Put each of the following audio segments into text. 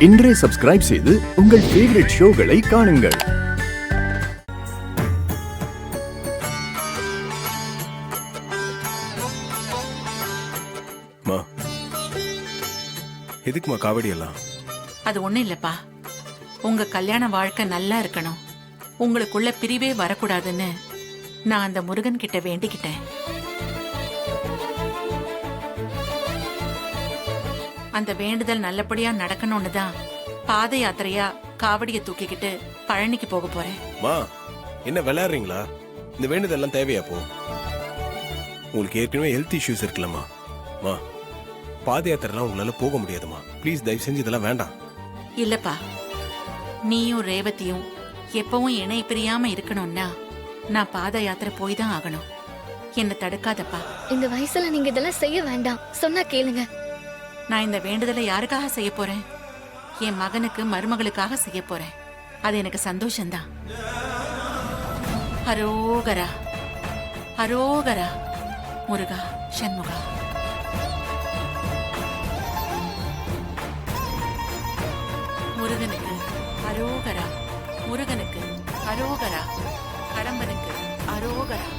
இன்றே சப்ஸ்கிரைப் செய்து உங்கள் ஃபேவரட் ஷோகளை காணுங்கள். எதுக்குமா காவடி எல்லாம்? அது ஒண்ணும் இல்லப்பா, உங்க கல்யாண வாழ்க்கை நல்லா இருக்கணும், உங்களுக்குள்ள பிரிவே வரக்கூடாதுன்னு நான் அந்த முருகன் கிட்ட வேண்டிக்கிட்டேன். அந்த வேண்டுதல் நல்லபடியா நடக்கணும்னு தான் பாத யாத்திரையா காவடியை தூக்கிக்கிட்டு பழனிக்கு போக போறேன். மா, என்ன விளையாடுறீங்களா? இந்த வேண்டுதெல்லாம் தேவையா? போ, உங்களுக்கு ஏற்கனவே ஹெல்த் இஷ்யூஸ் இருக்குல்லம்மா. மா, பாத யாத்திரைலாம் உங்களால போக முடியாதுமா. ப்ளீஸ் தயவு செஞ்சு இதெல்லாம் வேண்டாம். இல்லப்பா, நீயும் ரேவதியும் எப்பவும் இணை பிரியாம இருக்கணும்னா நான் பாத யாத்திரை போய் தான் ஆகணும். என்ன தடுக்காதப்பா. இந்த வயசுல நீங்க இதெல்லாம் செய்ய வேண்டாம், சொன்னா கேளுங்க. நான் இந்த வேண்டுதலை யாருக்காக செய்ய போறேன்? என் மகனுக்கு மருமகளுக்காக செய்ய போறேன். அது எனக்கு சந்தோஷம்தான். ஹரோகரா ஹரோகரா முருகா சண்முகா. முருகனுக்கு அரோகரா, முருகனுக்கு அரோகரா, கடம்பனுக்கு அரோகரா,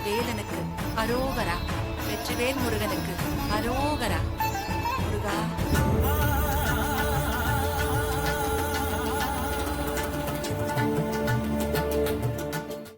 வேலனுக்கு அரோகரா, வெற்றிவேல் முருகனுக்கு அரோகரா.